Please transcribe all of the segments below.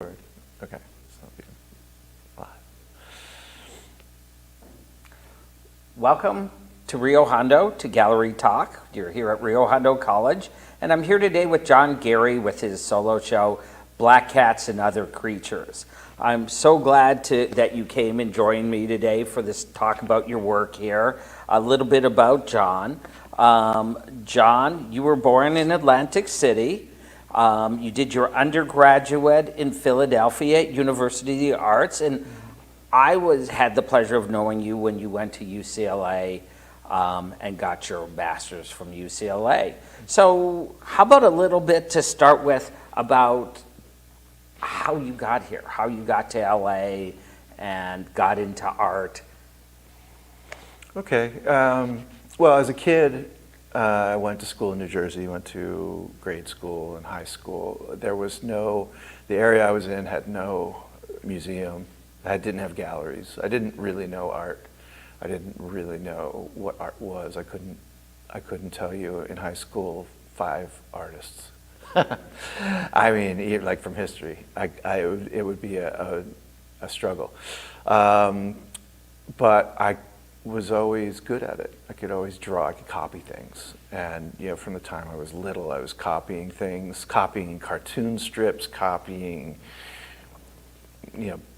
Okay, so live. Welcome to Rio Hondo, to Gallery Talk. You're here at Rio Hondo College, and I'm here today with John Geary with his solo show, Black Cats and Other Creatures. I'm so glad that you came and joined me today for this talk about your work here. A little bit about John. John, you were born in Atlantic City. You did your undergraduate in Philadelphia at University of the Arts, and I had the pleasure of knowing you when you went to UCLA and got your master's from UCLA. So how about a little bit to start with about how you got here, how you got to LA and got into art? Okay, well, as a kid, I went to school in New Jersey, went to grade school and high school. The area I was in had no museum. I didn't have galleries. I didn't really know art. I didn't really know what art was. I couldn't tell you in high school 5 artists. I mean, like from history, it would be a struggle. But I was always good at it. I could always draw, I could copy things. And from the time I was little, I was copying things, copying cartoon strips, copying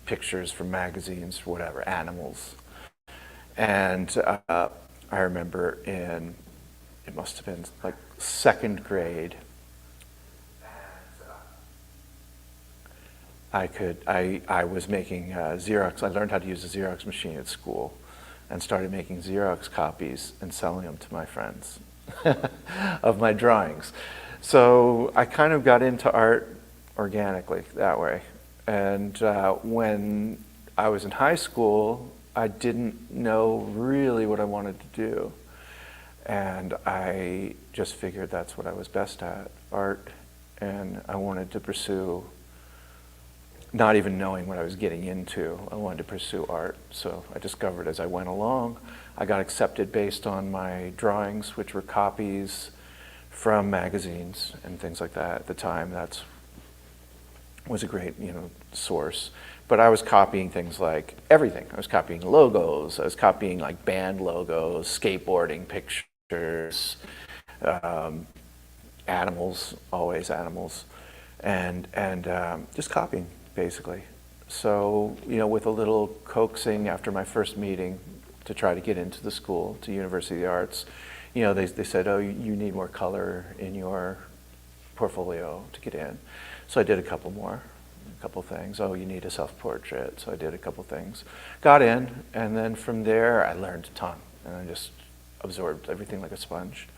pictures from magazines, whatever, animals. And I remember it must have been like 2nd grade, I was making Xerox. I learned how to use a Xerox machine at school and started making Xerox copies and selling them to my friends of my drawings. So I kind of got into art organically that way. And when I was in high school, I didn't know really what I wanted to do. And I just figured that's what I was best at, art. And I wanted to pursue, not even knowing what I was getting into, I wanted to pursue art. So I discovered as I went along, I got accepted based on my drawings, which were copies from magazines and things like that. At the time, that was a great source. But I was copying things like everything. I was copying logos, I was copying like band logos, skateboarding pictures, animals, always animals, and just copying, basically. So, with a little coaxing after my first meeting to try to get into the school, to University of the Arts, they said, oh, you need more color in your portfolio to get in. So I did a couple things. Oh, you need a self-portrait. So I did a couple things. Got in, and then from there I learned a ton, and I just absorbed everything like a sponge.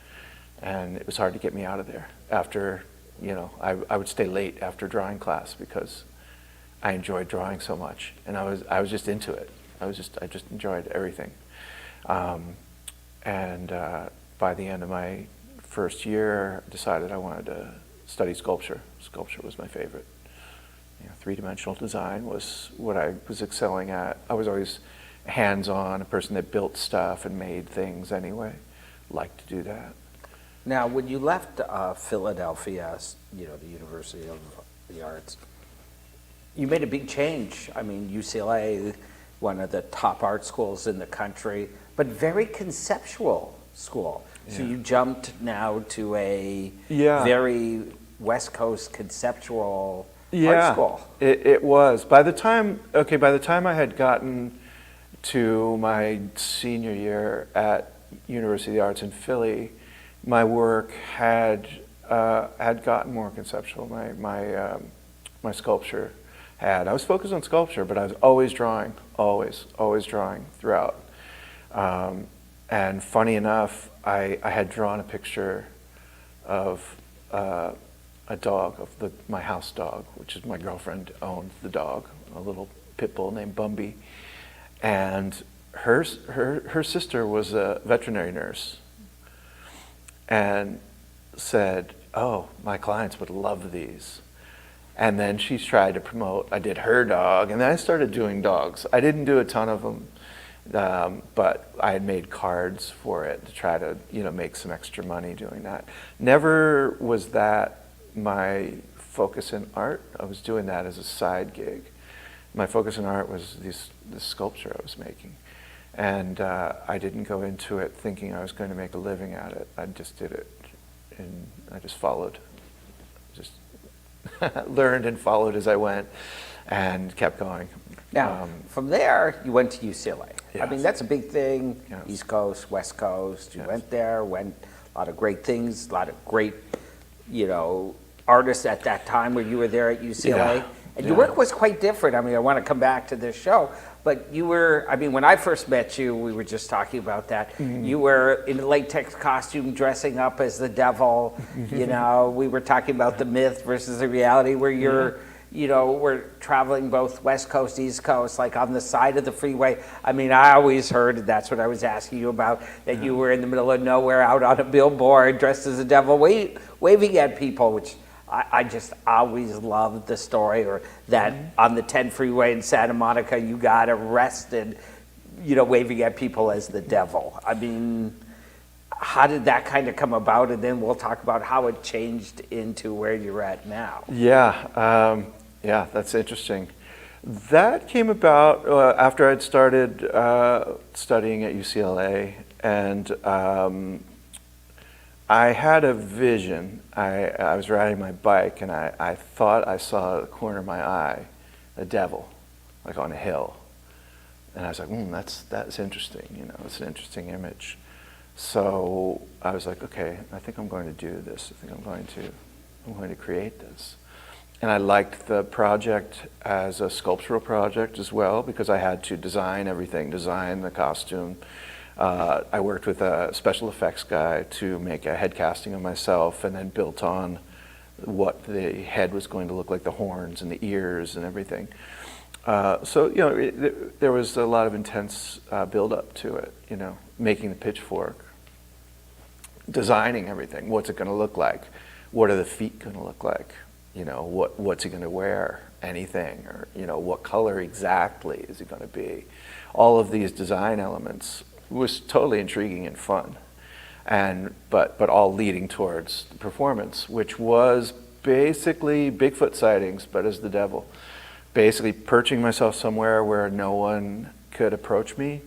And it was hard to get me out of there. After, I would stay late after drawing class because I enjoyed drawing so much, and I was just into it. I just enjoyed everything. And by the end of my first year, I decided I wanted to study sculpture. Sculpture was my favorite. 3-dimensional design was what I was excelling at. I was always hands-on, a person that built stuff and made things anyway. Liked to do that. Now, when you left Philadelphia, the University of the Arts, you made a big change. I mean, UCLA, one of the top art schools in the country, but very conceptual school. Yeah. So you jumped now to a very West Coast conceptual art school. It was. By the time I had gotten to my senior year at University of the Arts in Philly, my work had gotten more conceptual. My sculpture had. I was focused on sculpture, but I was always drawing, always drawing throughout. And funny enough, I had drawn a picture of a dog, of my house dog, which is my girlfriend owned the dog, a little pit bull named Bumby. And her sister was a veterinary nurse and said, oh, my clients would love these. And then she tried to promote, I did her dog, and then I started doing dogs. I didn't do a ton of them, but I had made cards for it to try to make some extra money doing that. Never was that my focus in art. I was doing that as a side gig. My focus in art was this sculpture I was making. And I didn't go into it thinking I was going to make a living at it. I just did it, and I just followed. Just learned and followed as I went, and kept going. Now, from there, you went to UCLA. I mean, Yes. that's a big thing. Yes. East Coast, West Coast. You Yes. went there, a lot of great things, a lot of great, artists at that time where you were there at UCLA. Yeah. And your work was quite different. I mean, I want to come back to this show, but you were, I mean, when I first met you, we were just talking about that. You were in a latex costume dressing up as the devil. We were talking about the myth versus the reality where you're, we're traveling both West Coast, East Coast, like on the side of the freeway. I mean, I always heard, that's what I was asking you about, that you were in the middle of nowhere out on a billboard dressed as a devil waving at people, which I just always loved the story, or that on the 10 freeway in Santa Monica, you got arrested, waving at people as the devil. I mean, how did that kind of come about? And then we'll talk about how it changed into where you're at now. Yeah, that's interesting. That came about after I'd started studying at UCLA, and I had a vision. I was riding my bike, and I thought I saw the corner of my eye, a devil, like on a hill. And I was like, that's interesting, it's an interesting image. So I was like, okay, I think I'm going to do this. I think I'm going to create this. And I liked the project as a sculptural project as well, because I had to design everything, design the costume. I worked with a special effects guy to make a head casting of myself, and then built on what the head was going to look like, the horns and the ears and everything. So there was a lot of intense build-up to it, making the pitchfork, designing everything. What's it going to look like? What are the feet going to look like? What's he going to wear? Anything? Or what color exactly is he going to be? All of these design elements was totally intriguing and fun, but all leading towards the performance, which was basically Bigfoot sightings, but as the devil. Basically perching myself somewhere where no one could approach me,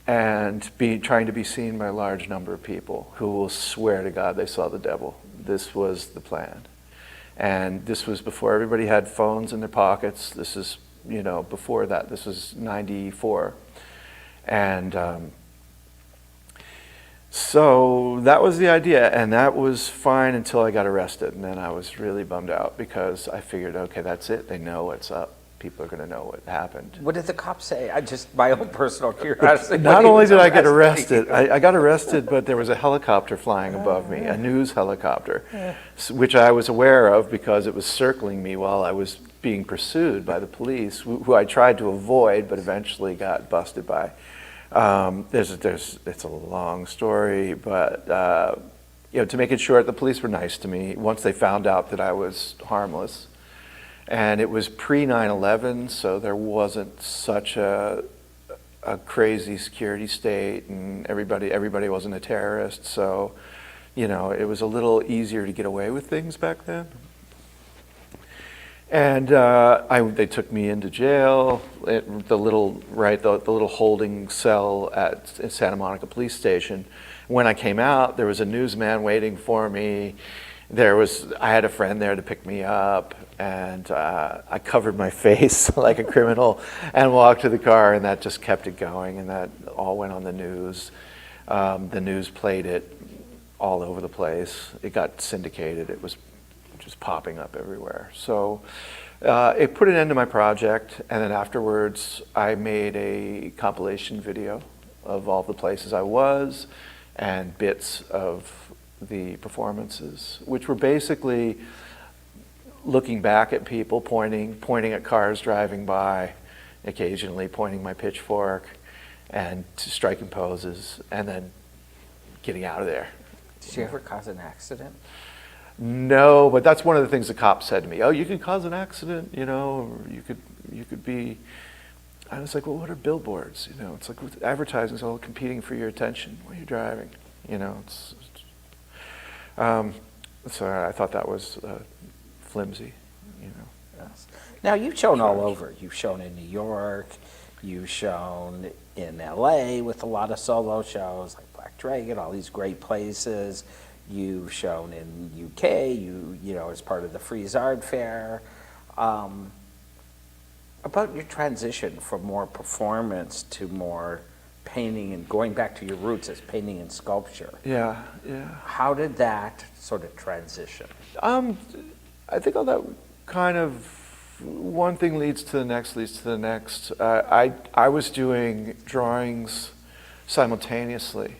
and trying to be seen by a large number of people who will swear to God they saw the devil. This was the plan. And this was before everybody had phones in their pockets. This is, before that. This was 94. And so that was the idea, and that was fine until I got arrested. And then I was really bummed out, because I figured, okay, that's it. They know what's up. People are going to know what happened. What did the cops say? My own personal curiosity. Not only did I get arrested, I got arrested, but there was a helicopter flying above me, a news helicopter, which I was aware of because it was circling me while I was being pursued by the police, who I tried to avoid, but eventually got busted by. It's a long story, but to make it short, the police were nice to me once they found out that I was harmless. And it was pre-9/11, so there wasn't such a crazy security state, and everybody wasn't a terrorist. So, it was a little easier to get away with things back then. And they took me into jail, the little holding cell at Santa Monica Police Station. When I came out, there was a newsman waiting for me. I had a friend there to pick me up, and I covered my face like a criminal and walked to the car, and that just kept it going, and that all went on the news. The news played it all over the place. It got syndicated. It was just popping up everywhere. So it put an end to my project, and then afterwards I made a compilation video of all the places I was and bits of the performances, which were basically looking back at people, pointing at cars driving by, occasionally pointing my pitchfork and striking poses, and then getting out of there. Did you ever cause an accident? No, but that's one of the things the cops said to me. Oh, you could cause an accident, or you could be. I was like, well, what are billboards? It's like advertising's all competing for your attention when you're driving. So I thought that was flimsy, you know. Yes. Now, you've shown all over. You've shown in New York, you've shown in LA with a lot of solo shows like Black Dragon, all these great places. You've shown in UK, you know, as part of the Frieze Art Fair. About your transition from more performance to more painting and going back to your roots as painting and sculpture. Yeah. How did that sort of transition? I think all that kind of, one thing leads to the next, I was doing drawings simultaneously.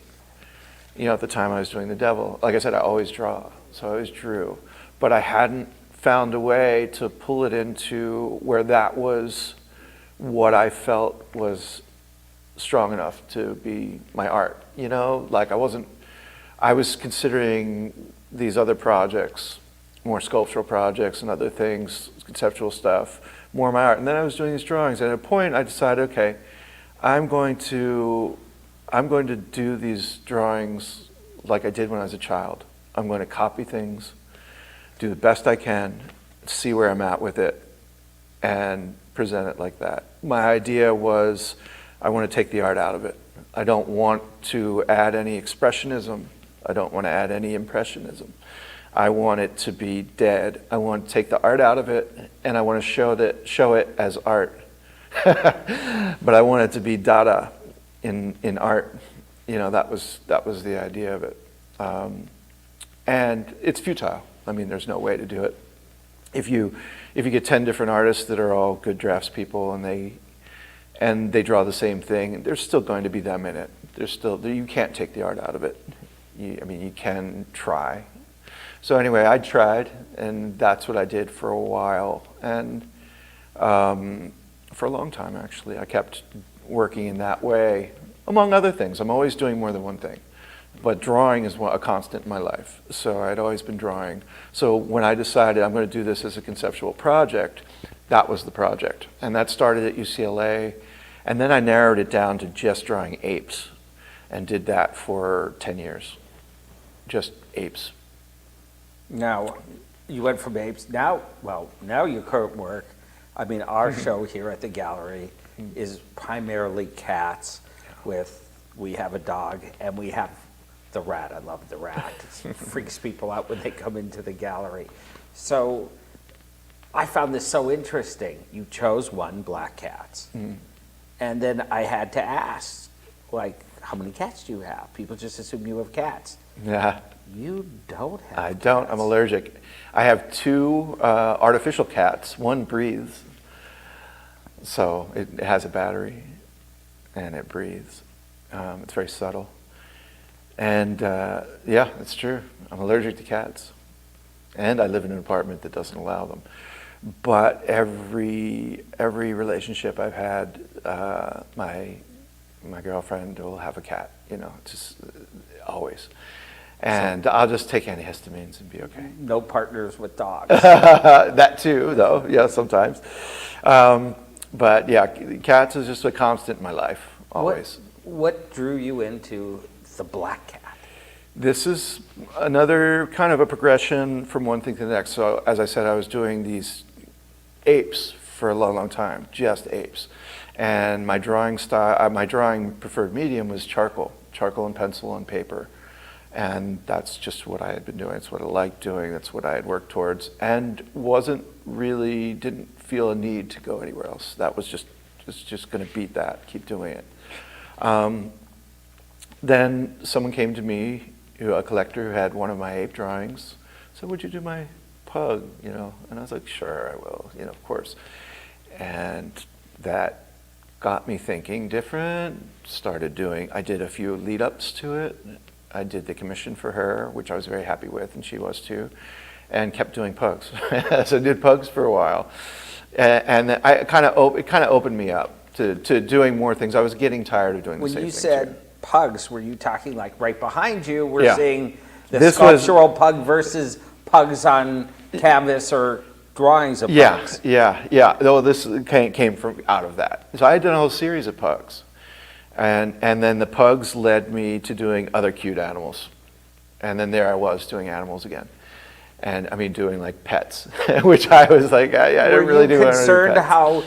You know, at the time I was doing the devil. Like I said, I always draw, so I always drew. But I hadn't found a way to pull it into where that was what I felt was strong enough to be my art. You know, like I was considering these other projects, more sculptural projects and other things, conceptual stuff, more my art. And then I was doing these drawings, and at a point I decided, okay, I'm going to do these drawings like I did when I was a child. I'm going to copy things, do the best I can, see where I'm at with it, and present it like that. My idea was I want to take the art out of it. I don't want to add any expressionism. I don't want to add any impressionism. I want it to be dead. I want to take the art out of it, and I want to show it as art. But I want it to be Dada in art. You know, that was the idea of it. And it's futile. I mean, there's no way to do it. If you get 10 different artists that are all good draftspeople and they draw the same thing, there's still going to be them in it. You can't take the art out of it. I mean, you can try. So anyway, I tried, and that's what I did for a while, and for a long time actually. I kept working in that way, among other things. I'm always doing more than one thing, but drawing is a constant in my life. So I'd always been drawing. So when I decided I'm going to do this as a conceptual project, that was the project, and that started at UCLA, and then I narrowed it down to just drawing apes, and did that for 10 years, just apes. Now, you went from apes, now your current work, I mean, our show here at the gallery is primarily cats we have a dog, and we have the rat. I love the rat. It freaks people out when they come into the gallery. So I found this so interesting. You chose one, black cats. And then I had to ask, like, how many cats do you have? People just assume you have cats. Yeah. You don't have I cats. don't. I'm allergic. I have 2 artificial cats. One breathes. So it has a battery, and it breathes. It's very subtle. And yeah, it's true. I'm allergic to cats. And I live in an apartment that doesn't allow them. But every relationship I've had, my girlfriend will have a cat, you know, just always. And I'll just take antihistamines and be okay. No partners with dogs. That too, though, yeah, sometimes. But yeah, cats is just a constant in my life, always. What drew you into the black cat? This is another kind of a progression from one thing to the next. So as I said, I was doing these apes for a long, long time, just apes. And my drawing style, my drawing preferred medium was charcoal and pencil and paper. And that's just what I had been doing. It's what I liked doing. That's what I had worked towards, and didn't feel a need to go anywhere else. That was just going to beat that, keep doing it. Then someone came to me, a collector who had one of my ape drawings, said, "Would you do my pug?" You know, and I was like, "Sure, I will." You know, of course. And that got me thinking different. I did a few lead-ups to it. I did the commission for her, which I was very happy with, and she was too, and kept doing pugs. So I did pugs for a while, and then it kind of opened me up to doing more things. I was getting tired of doing the same thing. When you said pugs, were you talking like right behind you? We're Yeah. seeing the This sculptural pug versus pugs on canvas or drawings of pugs. Yeah. Though this came from out of that. So I had done a whole series of pugs. And then the pugs led me to doing other cute animals. And then there I was doing animals again. And I mean, doing like pets, which I was like, I don't really do. Were you concerned pets. how,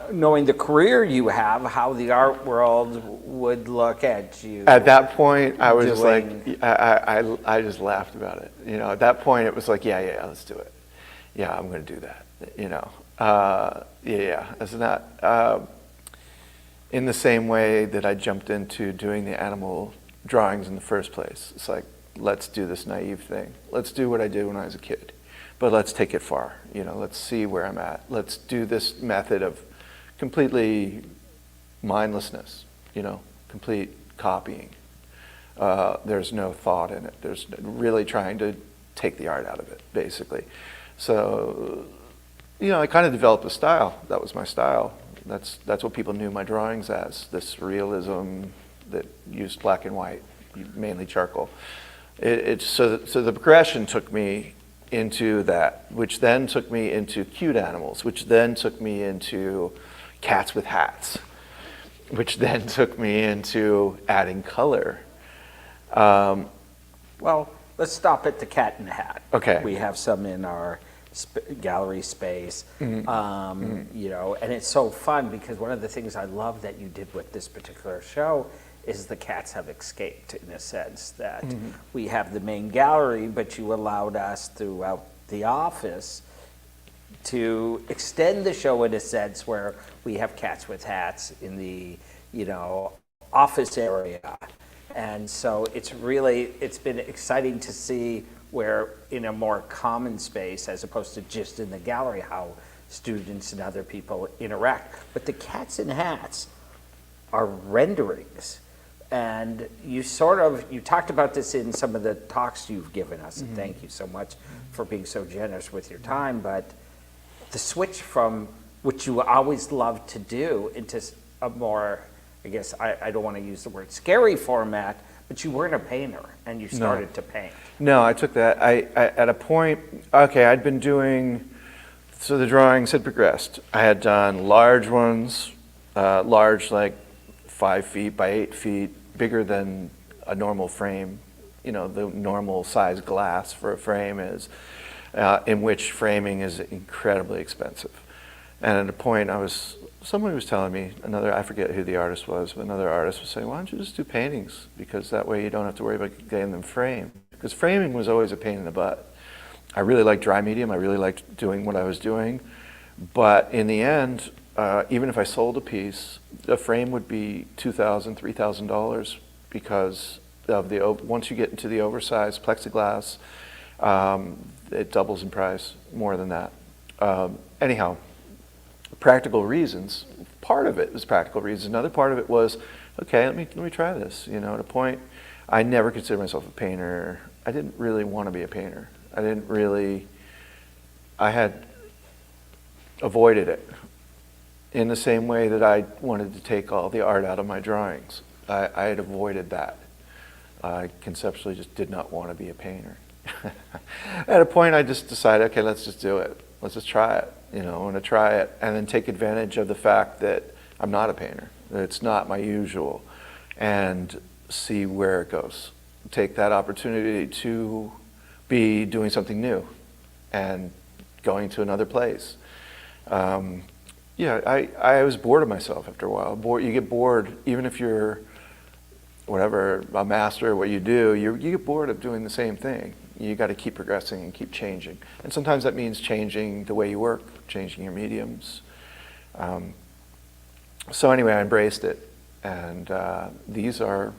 knowing the career you have, how the art world would look at you? At that point, I was just like, doing- I just laughed about it. You know, at that point, it was like, yeah, let's do it. Yeah, I'm going to do that. You know, yeah. It's not in the same way that I jumped into doing the animal drawings in the first place. It's like, let's do this naive thing. Let's do what I did when I was a kid, but let's take it far. You know, let's see where I'm at. Let's do this method of completely mindlessness, you know, complete copying. There's no thought in it. There's really trying to take the art out of it, basically. So, you know, I kind of developed a style. That was my style. That's what people knew my drawings as, this realism that used black and white, mainly charcoal. So the progression took me into that, which then took me into cute animals, which then took me into cats with hats, which then took me into adding color. Well, let's stop at the cat in the hat. Okay. We have some in our gallery space, you know, and it's so fun because one of the things I love that you did with this particular show is the cats have escaped, in a sense that we have the main gallery, but you allowed us throughout the office to extend the show in a sense where we have cats with hats in the, you know, office area. And so it's been exciting to see where in a more common space, as opposed to just in the gallery, how students and other people interact. But the cats in hats are renderings. And you talked about this in some of the talks you've given us, and thank you so much for being so generous with your time, but the switch from what you always loved to do into a more, I guess, I don't want to use the word scary format, but you weren't a painter, and you started to paint. No, I took that. I at a point, okay, I'd been doing, so the drawings had progressed. I had done large ones, large like 5 feet by 8 feet, bigger than a normal frame, you know, the normal size glass for a frame is, in which framing is incredibly expensive. And at a point someone was telling me, I forget who the artist was, but another artist was saying, why don't you just do paintings? Because that way you don't have to worry about getting them framed. Because framing was always a pain in the butt. I really liked dry medium, I really liked doing what I was doing, but in the end, even if I sold a piece, the frame would be $2,000, $3,000 because of once you get into the oversized plexiglass, it doubles in price, more than that. Anyhow, practical reasons. Part of it was practical reasons. Another part of it was, okay, let me try this. You know, at a point, I never considered myself a painter. I didn't really want to be a painter. I had avoided it in the same way that I wanted to take all the art out of my drawings. I had avoided that. I conceptually just did not want to be a painter. At a point, I just decided, okay, let's just do it. Let's just try it. You know, I want to try it and then take advantage of the fact that I'm not a painter, that it's not my usual, and see where it goes. Take that opportunity to be doing something new and going to another place. Yeah, I was bored of myself after a while. You get bored, even if you're whatever, a master at what you do, you get bored of doing the same thing. You got to keep progressing and keep changing. And sometimes that means changing the way you work, changing your mediums. So anyway, I embraced it, and these are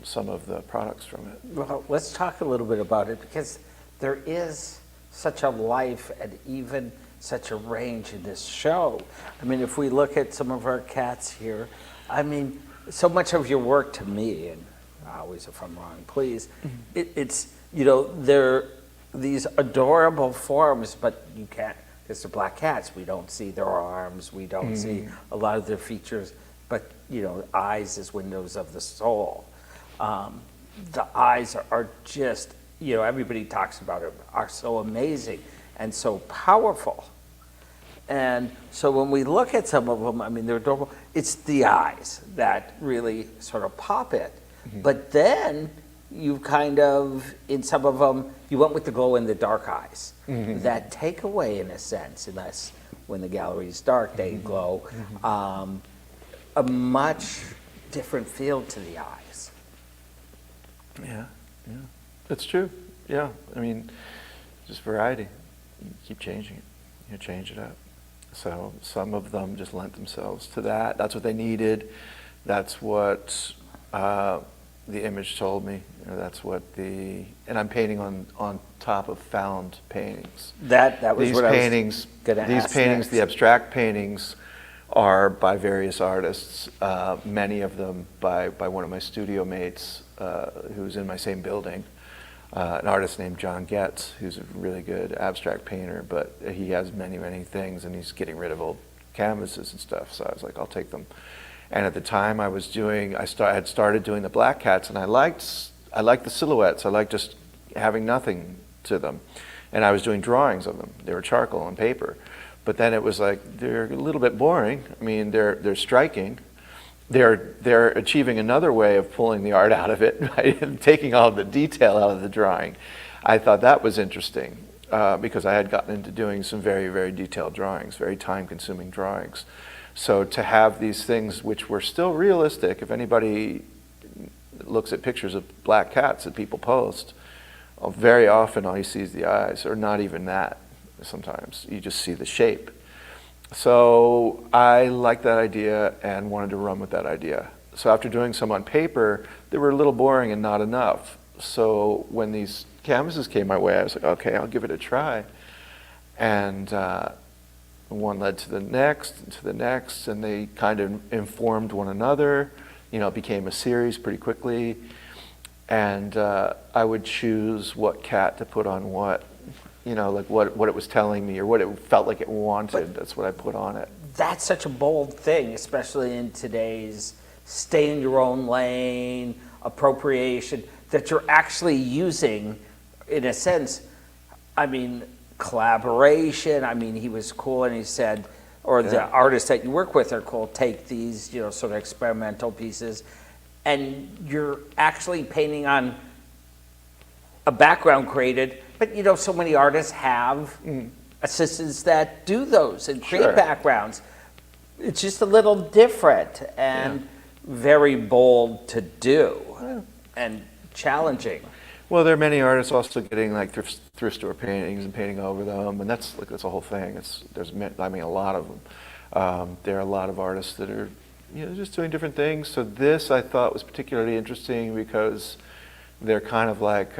some of the products from it. Well, let's talk a little bit about it, because there is such a life and even such a range in this show. I mean, if we look at some of our cats here, I mean, so much of your work to me, and always if I'm wrong, please, it's, you know, they're these adorable forms, but you can't, because they're black cats, we don't see their arms, we don't see a lot of their features, but, you know, eyes as windows of the soul. The eyes are just, you know, everybody talks about it, are so amazing and so powerful. And so when we look at some of them, I mean, they're adorable. It's the eyes that really sort of pop it. But then you kind of, in some of them, you went with the glow in the dark eyes that take away, in a sense, unless when the gallery is dark, they glow, a much different feel to the eyes. Yeah, yeah, that's true. Yeah, I mean, just variety. You keep changing it. You change it up. So some of them just lent themselves to that. That's what they needed. That's what the image told me. You know, that's what and I'm painting on top of found paintings. That was These what paintings, I was going to these ask paintings, next. the abstract paintings, are by various artists. Many of them by one of my studio mates who's in my same building. An artist named John Getz, who's a really good abstract painter, but he has many, many things, and he's getting rid of old canvases and stuff. So I was like, I'll take them. And at the time, I had started doing the black cats, and I liked the silhouettes. I liked just having nothing to them, and I was doing drawings of them. They were charcoal on paper, but then it was like they're a little bit boring. I mean, they're striking. They're achieving another way of pulling the art out of it, right? Taking all the detail out of the drawing. I thought that was interesting because I had gotten into doing some very, very detailed drawings, very time-consuming drawings. So to have these things which were still realistic, if anybody looks at pictures of black cats that people post, very often all you see is the eyes, or not even that sometimes. You just see the shape. So I liked that idea and wanted to run with that idea. So after doing some on paper, they were a little boring and not enough. So when these canvases came my way, I was like, okay, I'll give it a try. And one led to the next, and they kind of informed one another. You know, it became a series pretty quickly. And I would choose what cat to put on what. You know, like what it was telling me or what it felt like it wanted. That's what I put on it. That's such a bold thing, especially in today's stay in your own lane, appropriation, that you're actually using, in a sense, I mean, collaboration. I mean, he was cool and he said, or the artists that you work with are cool, take these, you know, sort of experimental pieces, and you're actually painting on a background created. But, you know, so many artists have assistants that do those and create backgrounds. It's just a little different and very bold to do and challenging. Well, there are many artists also getting like thrift store paintings and painting over them, and that's a whole thing. There's a lot of them. There are a lot of artists that are, you know, just doing different things. So this I thought was particularly interesting because they're kind of like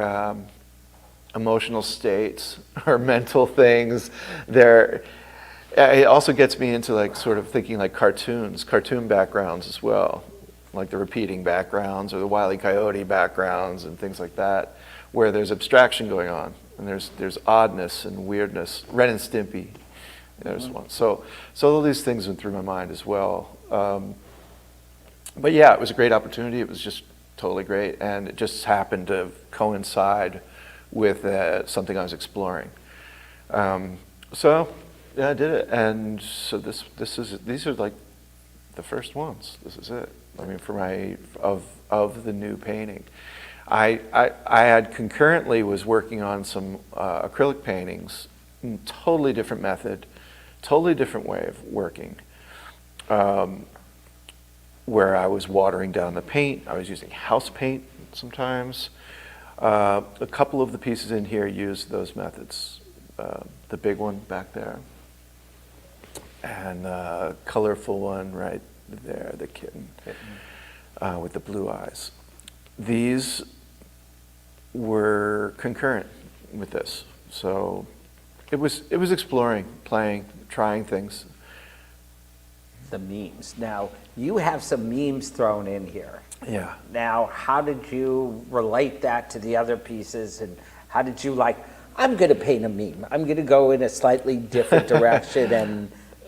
emotional states or mental things. It also gets me into like sort of thinking like cartoon backgrounds as well, like the repeating backgrounds or the Wile E. Coyote backgrounds and things like that, where there's abstraction going on and there's oddness and weirdness. Ren and Stimpy, there's one. So all these things went through my mind as well. But yeah, it was a great opportunity. It was just totally great, and it just happened to coincide with something I was exploring. So yeah, I did it, and so these are like the first ones. This is it. I mean, for of the new painting, I had concurrently was working on some acrylic paintings, totally different method, totally different way of working. Where I was watering down the paint, I was using house paint sometimes. A couple of the pieces in here use those methods. The big one back there, and the colorful one right there, the kitten with the blue eyes. These were concurrent with this, so it was exploring, playing, trying things. The memes. Now, you have some memes thrown in here. Yeah. Now, how did you relate that to the other pieces, and how did you I'm going to paint a meme. I'm going to go in a slightly different direction,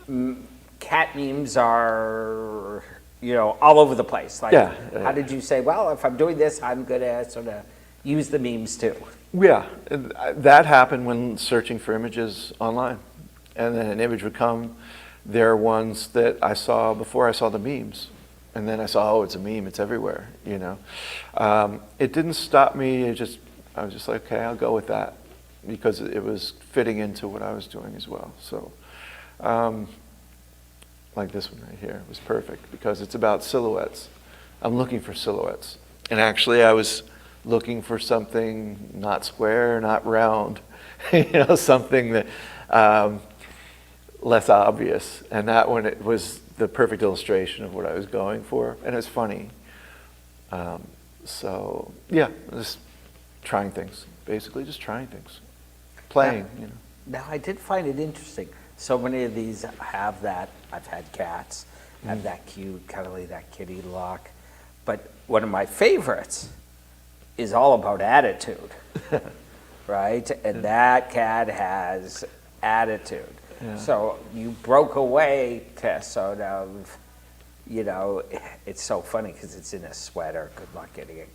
and cat memes are, you know, all over the place. How did you say, well, if I'm doing this, I'm going to sort of use the memes too? Yeah, that happened when searching for images online, and then an image would come. There are ones that I saw before I saw the memes. And then I saw, oh, it's a meme, it's everywhere, you know. It didn't stop me, it just I was just like, okay, I'll go with that, because it was fitting into what I was doing as well. So, like this one right here was perfect because it's about silhouettes. I'm looking for silhouettes. And actually I was looking for something not square, not round, something that less obvious. And that one, it was the perfect illustration of what I was going for. And it's funny. So yeah, just trying things, basically just trying things, playing, Now, I did find it interesting. So many of these have that. I've had cats, have that cute, kind of like that kitty look. But one of my favorites is all about attitude, right? And that cat has attitude. Yeah. So you broke away, Tess, sort of, it's so funny because it's in a sweater. Good luck getting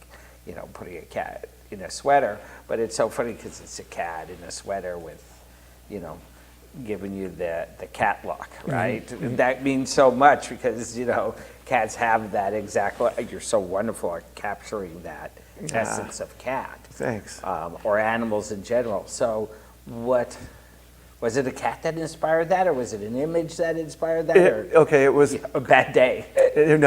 putting a cat in a sweater. But it's so funny because it's a cat in a sweater with, giving you the cat look, right? Mm-hmm. That means so much because, cats have that exact look. You're so wonderful at capturing that essence of cat. Thanks. Or animals in general. So was it a cat that inspired that, or was it an image that inspired that? It was a bad day. It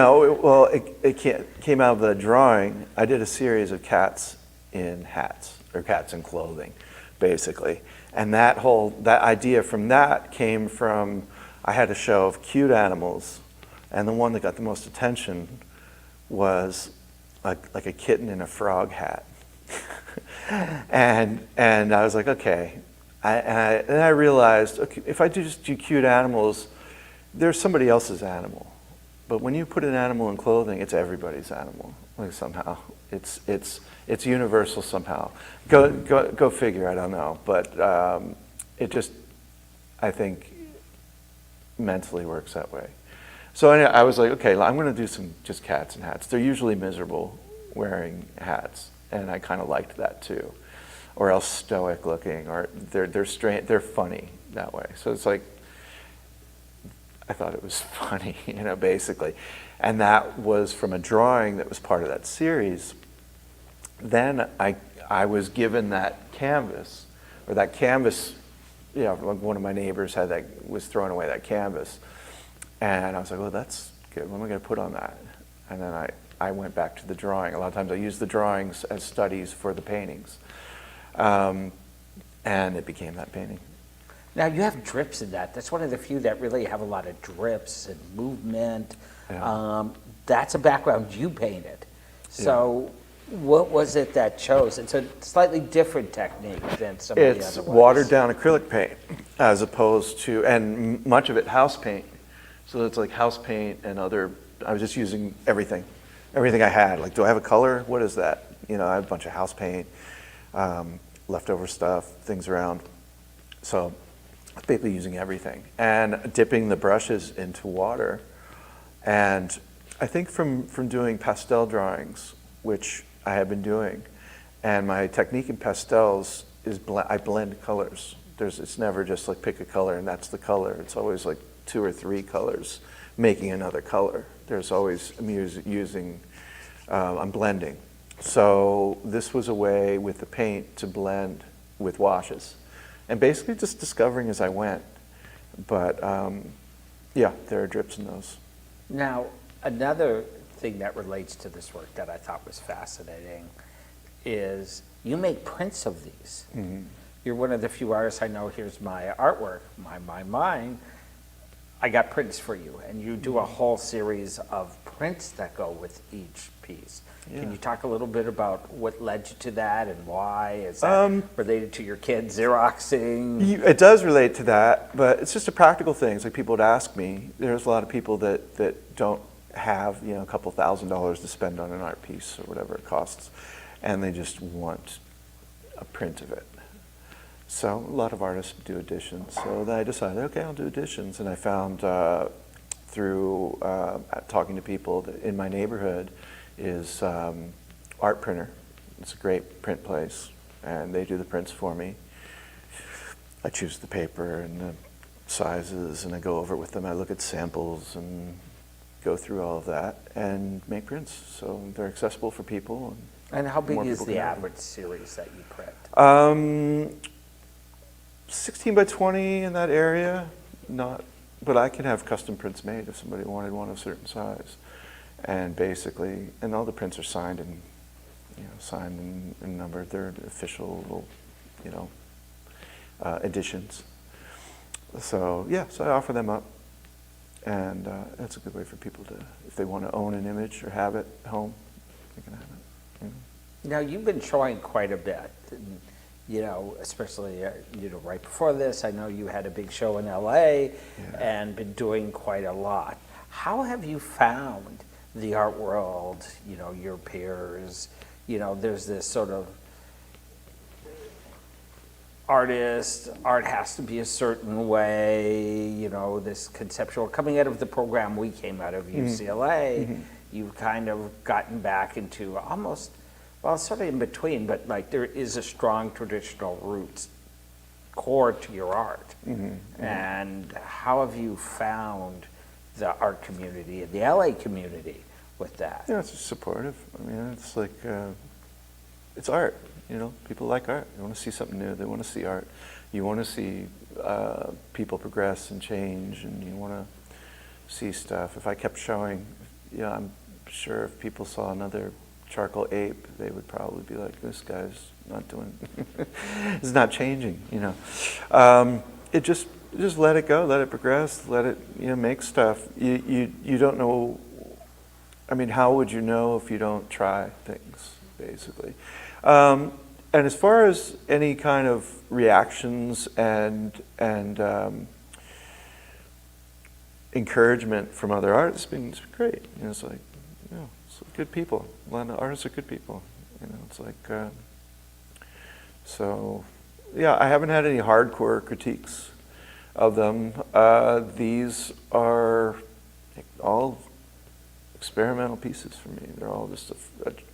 came out of the drawing. I did a series of cats in hats, or cats in clothing, basically. And that idea from that came from, I had a show of cute animals, and the one that got the most attention was like a kitten in a frog hat. and I was like, okay. And I realized, okay, if I just do cute animals, there's somebody else's animal. But when you put an animal in clothing, it's everybody's animal, like somehow. It's universal somehow. Go figure, I don't know. But it just, I think, mentally works that way. So anyway, I was like, okay, I'm going to do some just cats and hats. They're usually miserable wearing hats, and I kind of liked that too. Or else stoic looking, or they're strange, they're funny that way. So it's like, I thought it was funny, basically. And that was from a drawing that was part of that series. Then I was given that canvas, one of my neighbors was throwing away that canvas. And I was like, well, that's good. What am I going to put on that? And then I went back to the drawing. A lot of times I use the drawings as studies for the paintings. And it became that painting. Now, you have drips in that. That's one of the few that really have a lot of drips and movement. Yeah. That's a background you painted. So what was it that chose? It's a slightly different technique than some of the other ones. It's watered down acrylic paint, as opposed to, and much of it house paint. So it's like house paint and I was just using everything I had. Like, do I have a color? What is that? I have a bunch of house paint, leftover stuff, things around. So basically using everything and dipping the brushes into water. And I think from doing pastel drawings, which I have been doing, and my technique in pastels is I blend colors. It's never just like pick a color and that's the color. It's always like 2 or 3 colors making another color. There's always I'm blending. So this was a way with the paint to blend with washes, and basically just discovering as I went. But there are drips in those. Now, another thing that relates to this work that I thought was fascinating is you make prints of these. Mm-hmm. You're one of the few artists I know. Here's my artwork, mine. I got prints for you, and you do a whole series of prints that go with each piece. Yeah. Can you talk a little bit about what led you to that and why? Is that related to your kid Xeroxing? It does relate to that, but it's just a practical thing. It's like people would ask me. There's a lot of people that don't have a couple $1,000s to spend on an art piece or whatever it costs, and they just want a print of it. So a lot of artists do editions. So then I decided, okay, I'll do editions, and I found through talking to people that in my neighborhood is Art Printer. It's a great print place, and they do the prints for me. I choose the paper and the sizes, and I go over it with them. I look at samples and go through all of that and make prints. So they're accessible for people. And how big more is people the can have average series that you print? them. 16 by 20 in that area, not, but I can have custom prints made if somebody wanted one of a certain size. And basically, and all the prints are signed and, signed and numbered. They're official little, editions. So yeah, so I offer them up, and that's a good way for people to, if they want to own an image or have it at home, they can have it. Now, you've been showing quite a bit, and, especially, right before this, I know you had a big show in LA and been doing quite a lot. How have you found the art world, your peers? There's this sort of art has to be a certain way, this conceptual, coming out of the program we came out of UCLA, you've kind of gotten back into almost, well, sort of in between, but like there is a strong traditional roots core to your art. And how have you found the art community, the LA community with that? Yeah, it's just supportive. I mean, it's like, it's art. People like art. They want to see something new. They want to see art. You want to see people progress and change, and you want to see stuff. If I kept showing, I'm sure if people saw another charcoal ape, they would probably be like, "This guy's not doing. It's not changing." It just let it go, let it progress, let it make stuff. You don't know. I mean, how would you know if you don't try things, basically? And as far as any kind of reactions and encouragement from other artists, it's been great. It's like, it's good people. A lot of artists are good people. It's like, so, yeah, I haven't had any hardcore critiques of them. These are all experimental pieces for me. They're all just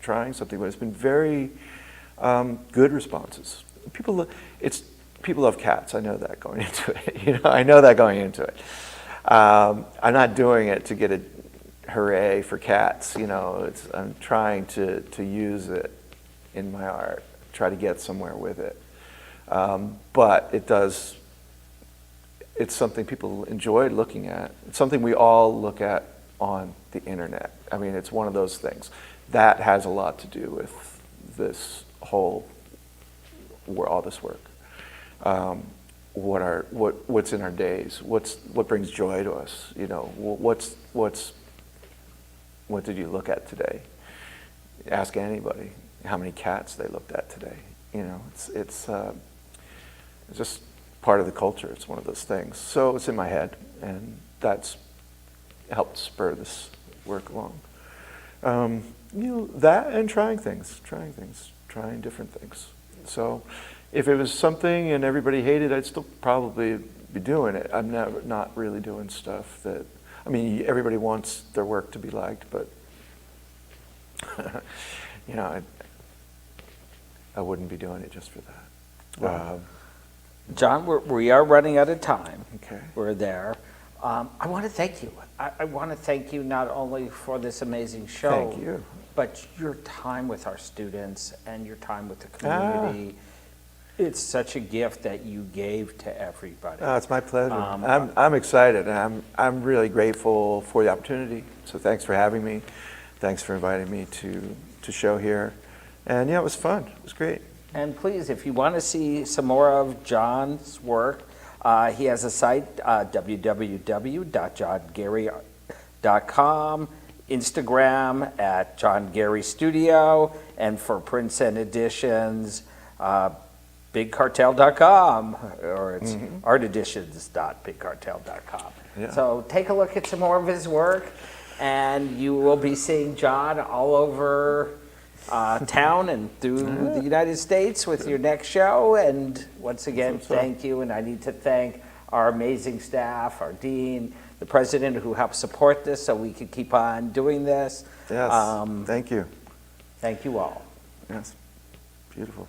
trying something, but it's been very good responses. People love cats. I know that going into it. I know that going into it. I'm not doing it to get a hooray for cats. I'm trying to use it in my art, try to get somewhere with it. But it's something people enjoy looking at. It's something we all look at on the internet. I mean, it's one of those things. That has a lot to do with this whole, all this work. What's in our days? What brings joy to us? What did you look at today? Ask anybody how many cats they looked at today. It's just part of the culture. It's one of those things. So it's in my head, and that's helped spur this work along. That and trying different things. So if it was something and everybody hated it, I'd still probably be doing it. I'm not really doing stuff that, everybody wants their work to be liked, but I wouldn't be doing it just for that. Wow. John, we are running out of time. Okay. We're there. I want to thank you. I want to thank you not only for this amazing show, Thank you. but your time with our students and your time with the community. It's such a gift that you gave to everybody. Oh, it's my pleasure. I'm excited. I'm really grateful for the opportunity. So thanks for having me. Thanks for inviting me to show here. And yeah, it was fun. It was great. And please, if you want to see some more of John's work, he has a site, www.johngeary.com, Instagram at John Geary Studio, and for prints and editions, bigcartel.com, or it's arteditions.bigcartel.com. Yeah. So take a look at some more of his work, and you will be seeing John all over town and through the United States with your next show. And once again, thank you. And I need to thank our amazing staff, our dean, the president who helped support this so we could keep on doing this. Yes, thank you. Thank you all. Yes, beautiful.